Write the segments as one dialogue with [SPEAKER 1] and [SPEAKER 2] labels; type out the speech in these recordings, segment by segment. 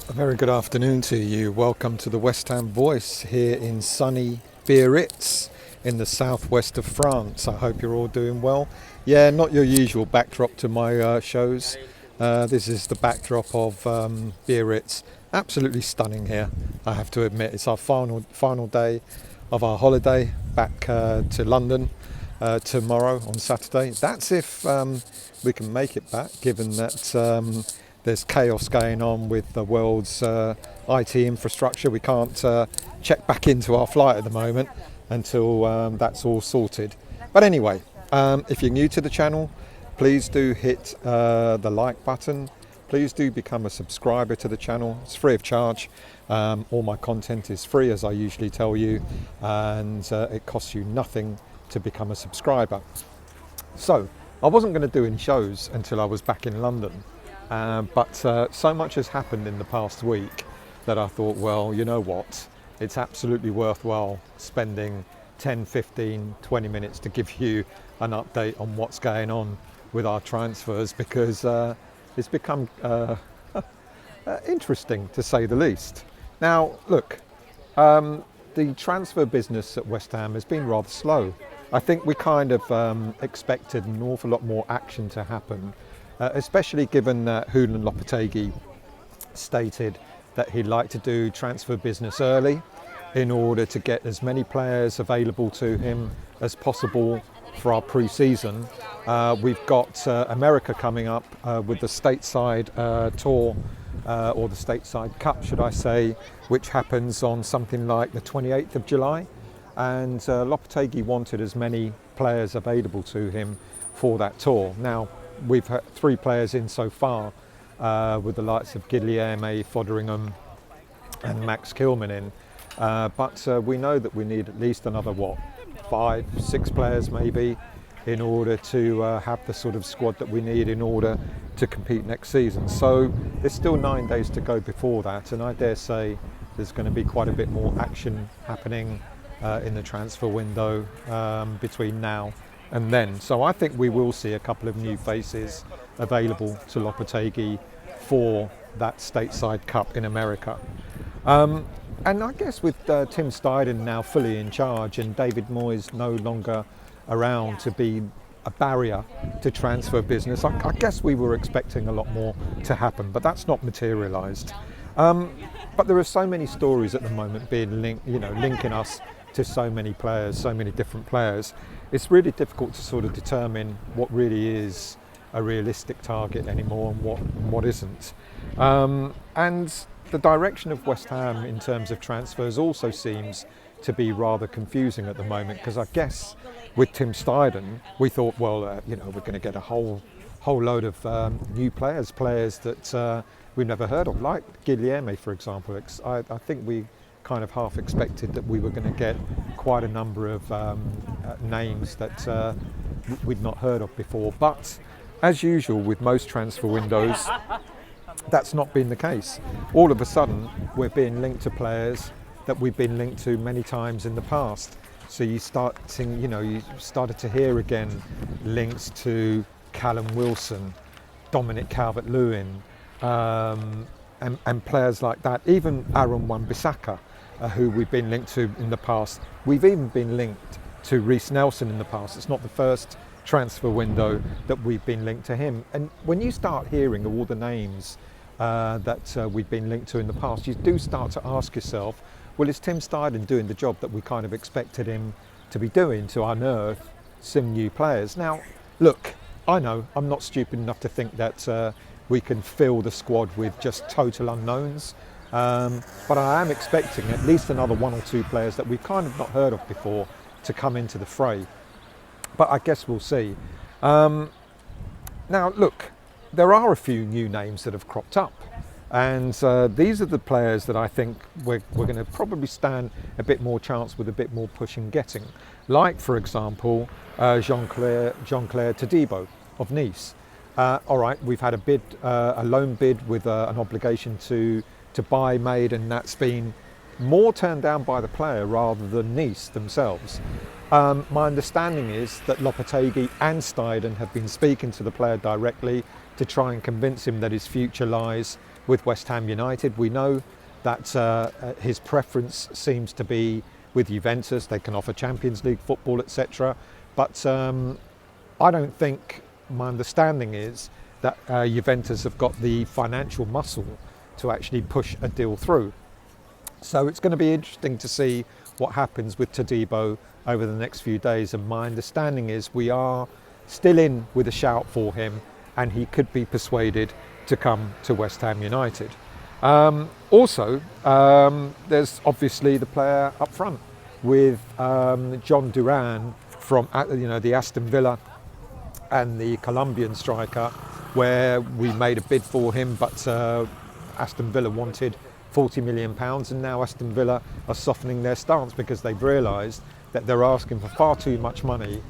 [SPEAKER 1] A very good afternoon to you. Welcome to the West Ham Voice here in sunny Biarritz in the southwest of France. I hope you're all doing well. Yeah, not your usual backdrop to my shows. This is the backdrop of Biarritz. Absolutely stunning here, I have to admit. It's our final day of our holiday back to London tomorrow on Saturday. That's if we can make it back, given that there's chaos going on with the world's IT infrastructure. We can't check back into our flight at the moment until that's all sorted. But anyway, if you're new to the channel, please do hit the like button. Please do become a subscriber to the channel. It's free of charge. All my content is free, as I usually tell you, and it costs you nothing to become a subscriber. So I wasn't going to do any shows until I was back in London. But so much has happened in the past week that I thought, well, you know what, it's absolutely worthwhile spending 10, 15, 20 minutes to give you an update on what's going on with our transfers, because it's become interesting, to say the least. Now, look, the transfer business at West Ham has been rather slow. I think we kind of expected an awful lot more action to happen. Especially given that Lopetegui stated that he'd like to do transfer business early in order to get as many players available to him as possible for our pre-season. We've got America coming up with the Stateside tour, or the Stateside Cup, should I say, which happens on something like the 28th of July. And Lopetegui wanted as many players available to him for that tour. Now, we've had 3 players in so far, with the likes of Guilherme, Fotheringham and Max Kilman in. But we know that we need at least another, 5, 6 players maybe, in order to have the sort of squad that we need in order to compete next season. So there's still 9 days to go before that, and I dare say there's going to be quite a bit more action happening in the transfer window between now and then. So I think we will see a couple of new faces available to Lopetegui for that Stateside Cup in America. And I guess with Tim Steidten now fully in charge and David Moyes no longer around to be a barrier to transfer business, I guess we were expecting a lot more to happen, but that's not materialised. But there are so many stories at the moment being linking us to so many players, so many different players. It's really difficult to sort of determine what really is a realistic target anymore and what isn't. And the direction of West Ham in terms of transfers also seems to be rather confusing at the moment, because I guess with Tim Steidten we thought, well, we're going to get a whole load of new players that we've never heard of, like Guilherme, for example. I think we kind of half expected that we were going to get quite a number of names that we'd not heard of before. But as usual with most transfer windows, that's not been the case. All of a sudden we're being linked to players that we've been linked to many times in the past. So you started to hear again links to Callum Wilson, Dominic Calvert-Lewin, and players like that. Even Wan Bissaka, who we've been linked to in the past. We've even been linked to Reiss Nelson in the past. It's not the first transfer window that we've been linked to him. And when you start hearing all the names that we've been linked to in the past, you do start to ask yourself, well, is Tim Steidten doing the job that we kind of expected him to be doing, to unearth some new players? Now, look, I know I'm not stupid enough to think that we can fill the squad with just total unknowns. But I am expecting at least another 1 or 2 players that we've kind of not heard of before to come into the fray. But I guess we'll see. Now, look, there are a few new names that have cropped up. And these are the players that I think we're going to probably stand a bit more chance with, a bit more push in getting. Like, for example, Jean-Claire Todibo of Nice. All right, we've had a loan bid with an obligation to buy made, and that's been more turned down by the player rather than Nice themselves. My understanding is that Lopetegui and Steidten have been speaking to the player directly to try and convince him that his future lies with West Ham United. We know that his preference seems to be with Juventus. They can offer Champions League football, etc. But I don't think, my understanding is that Juventus have got the financial muscle to actually push a deal through. So it's going to be interesting to see what happens with Todibo over the next few days. And my understanding is we are still in with a shout for him, and he could be persuaded to come to West Ham United. Also, there's obviously the player up front with Duran from the Aston Villa and the Colombian striker, where we made a bid for him, but Aston Villa wanted £40 million, and now Aston Villa are softening their stance because they've realised that they're asking for far too much money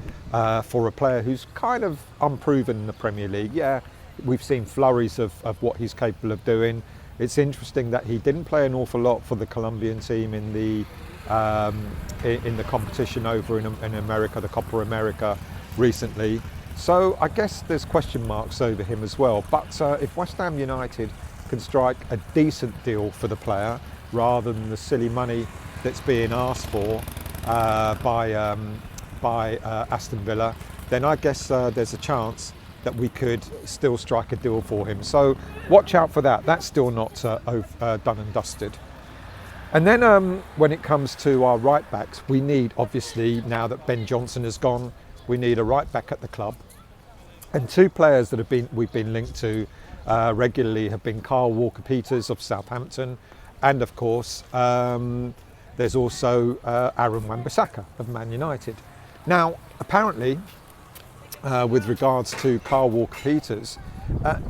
[SPEAKER 1] for a player who's kind of unproven in the Premier League. Yeah, we've seen flurries of what he's capable of doing. It's interesting that he didn't play an awful lot for the Colombian team in the competition over in America, the Copa America recently. So I guess there's question marks over him as well. But if West Ham United can strike a decent deal for the player rather than the silly money that's being asked for by Aston Villa, then I guess there's a chance that we could still strike a deal for him. So watch out for that. That's still not done and dusted. And then when it comes to our right backs, we need, obviously, now that Ben Johnson has gone, we need a right back at the club. And two players that we've been linked to regularly have been Kyle Walker-Peters of Southampton, and of course there's also Aaron Wan Bissaka of Man United. Now, apparently, with regards to Kyle Walker-Peters,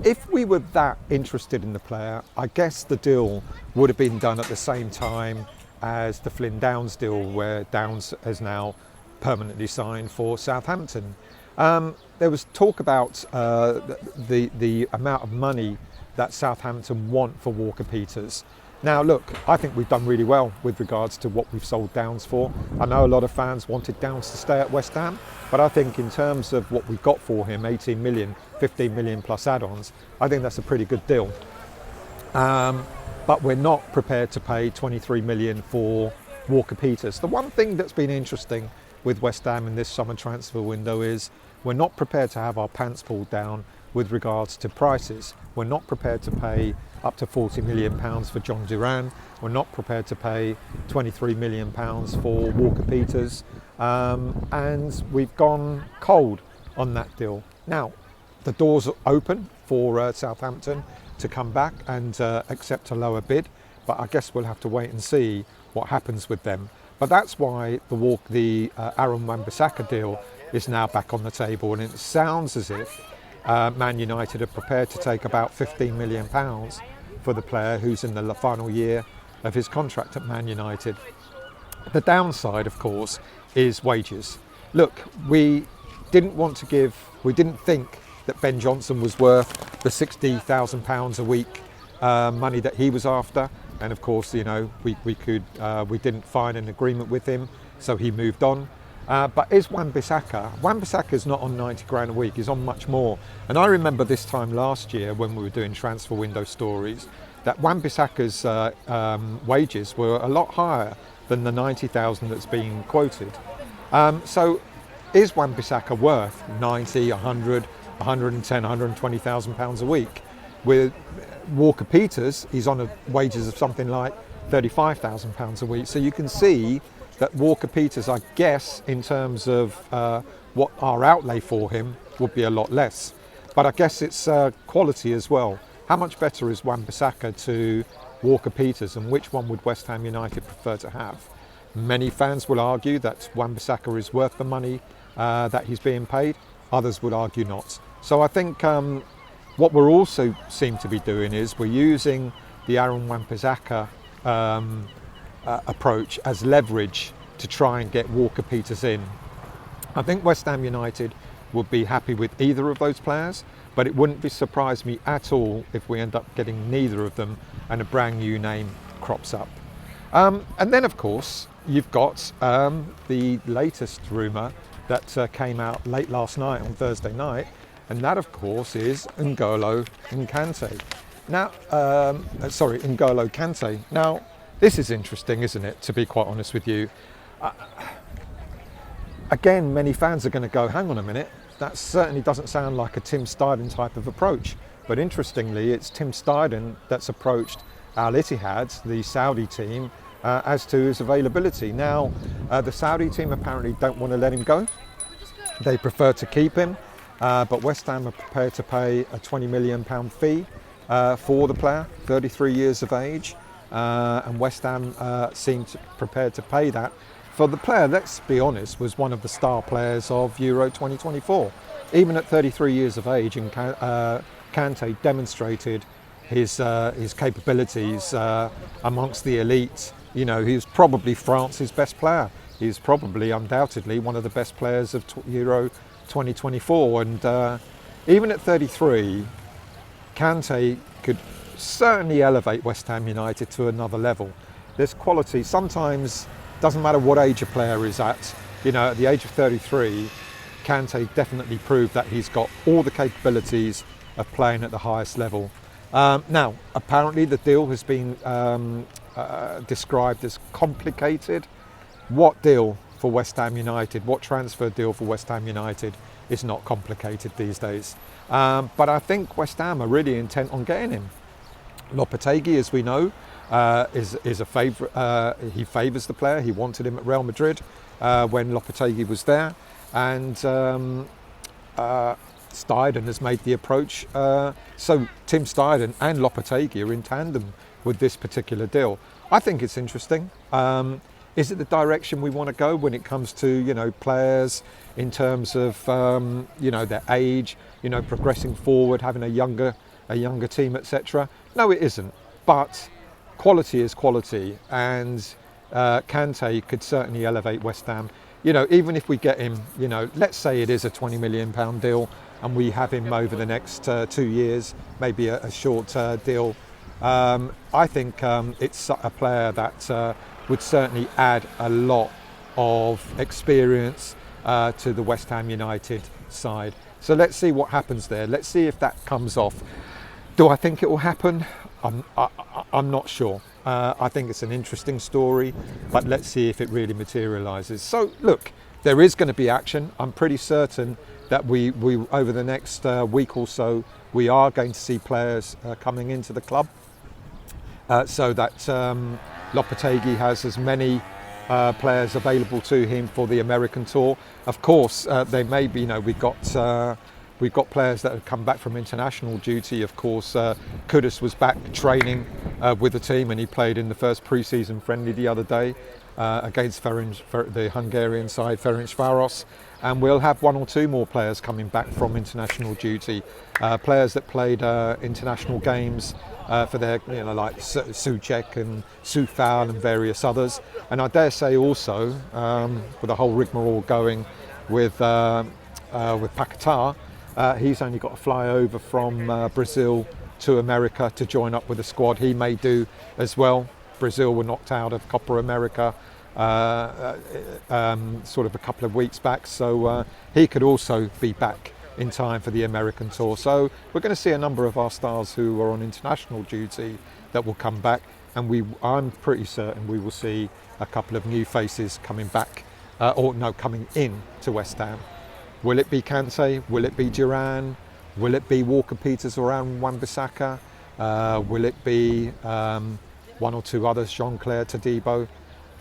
[SPEAKER 1] if we were that interested in the player, I guess the deal would have been done at the same time as the Flynn Downs deal, where Downs has now permanently signed for Southampton. There was talk about the amount of money that Southampton want for Walker-Peters. Now look, I think we've done really well with regards to what we've sold Downs for. I know a lot of fans wanted Downs to stay at West Ham, but I think in terms of what we've got for him, 18 million, 15 million plus add-ons, I think that's a pretty good deal. But we're not prepared to pay 23 million for Walker-Peters. The one thing that's been interesting with West Ham in this summer transfer window is we're not prepared to have our pants pulled down with regards to prices. We're not prepared to pay up to £40 million for John Duran. We're not prepared to pay £23 million for Walker-Peters. And we've gone cold on that deal. Now, the doors are open for Southampton to come back and accept a lower bid, but I guess we'll have to wait and see what happens with them. But that's why the Aaron Wan Bissaka deal is now back on the table, and it sounds as if Man United are prepared to take about £15 million for the player who's in the final year of his contract at Man United. The downside, of course, is wages. Look, we didn't think that Ben Johnson was worth the £60,000 a week money that he was after, and of course, we didn't find an agreement with him, so he moved on. But is Wan Bissaka? Wan Bissaka is not on 90 grand a week, he's on much more. And I remember this time last year when we were doing transfer window stories, that Wan Bissaka's wages were a lot higher than the 90,000 that's being quoted. So is Wan Bissaka worth 90, 100, 110, 120,000 pounds a week? With Walker-Peters, he's on wages of something like 35,000 pounds a week. So you can see that Walker-Peters, I guess, in terms of what our outlay for him would be a lot less. But I guess it's quality as well. How much better is Wan Bissaka to Walker-Peters, and which one would West Ham United prefer to have? Many fans will argue that Wan Bissaka is worth the money that he's being paid. Others would argue not. So I think what we're also seem to be doing is we're using the Aaron Wan Bissaka approach as leverage to try and get Walker-Peters in. I think West Ham United would be happy with either of those players, but it wouldn't surprise me at all if we end up getting neither of them and a brand new name crops up. And then, of course, you've got the latest rumour that came out late last night on Thursday night, and that, of course, is N'Golo Kante. Now, N'Golo Kante. Now, this is interesting, isn't it, to be quite honest with you? Again, many fans are going to go, hang on a minute, that certainly doesn't sound like a Tim Steidten type of approach. But interestingly, it's Tim Steidten that's approached Al Ittihad, the Saudi team, as to his availability. Now, the Saudi team apparently don't want to let him go. They prefer to keep him, but West Ham are prepared to pay a £20 million fee for the player, 33 years of age, and West Ham seem prepared to pay that for the player. Let's be honest, was one of the star players of Euro 2024. Even at 33 years of age, Kante demonstrated his capabilities amongst the elite. You know, he was probably France's best player. He's probably, undoubtedly, one of the best players of Euro 2024. And even at 33, Kante could certainly elevate West Ham United to another level. There's quality. Sometimes, doesn't matter what age a player is at. You know, at the age of 33, Kante definitely proved that he's got all the capabilities of playing at the highest level. Now, apparently the deal has been described as complicated. What deal for West Ham United, what transfer deal for West Ham United is not complicated these days? But I think West Ham are really intent on getting him. Lopetegui, as we know, is a favourite. He favours the player. He wanted him at Real Madrid when Lopetegui was there, and Steidten has made the approach. So Tim Steidten and Lopetegui are in tandem with this particular deal. I think it's interesting. Is it the direction we want to go when it comes to, you know, players in terms of you know, their age, you know, progressing forward, having a younger team, etc.? No, it isn't. But quality is quality, and Kante could certainly elevate West Ham. You know, even if we get him, you know, let's say it is a £20 million deal and we have him over the next 2 years, maybe a short deal. I think it's a player that would certainly add a lot of experience to the West Ham United side. So let's see what happens there. Let's see if that comes off. Do I think it will happen? I'm not sure. I think it's an interesting story, but let's see if it really materialises. So look, there is going to be action. I'm pretty certain that we over the next week or so, we are going to see players coming into the club, so that Lopetegui has as many players available to him for the American tour. Of course, they may be, you know, we've got players that have come back from international duty. Of course, Kudus was back training with the team, and he played in the first pre-season friendly the other day against the Hungarian side, Ferencváros. And we'll have 1 or 2 more players coming back from international duty, players that played international games for their, you know, like Souček and Soufal and various others. And I dare say also, with the whole rigmarole going with Paquetá, he's only got to fly over from Brazil to America to join up with the squad. He may do as well. Brazil were knocked out of Copa America sort of a couple of weeks back, so he could also be back in time for the American tour. So we're going to see a number of our stars who are on international duty that will come back, and I'm pretty certain we will see a couple of new faces coming back, coming in to West Ham. Will it be Kante? Will it be Duran? Will it be Walker-Peters around Wan Bissaka? Will it be 1 or 2 others, Jean-Claire, Todibo?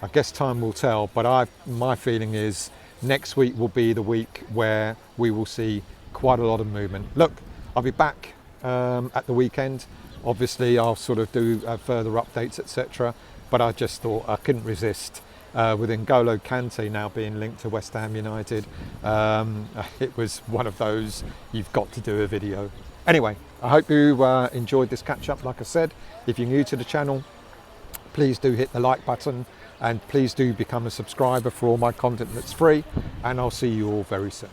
[SPEAKER 1] I guess time will tell, but my feeling is next week will be the week where we will see quite a lot of movement. Look, I'll be back at the weekend. Obviously, I'll sort of do further updates, etc. But I just thought I couldn't resist. With N'Golo Kante now being linked to West Ham United, it was one of those, you've got to do a video. Anyway, I hope you enjoyed this catch up. Like I said, if you're new to the channel, please do hit the like button, and please do become a subscriber for all my content that's free, and I'll see you all very soon.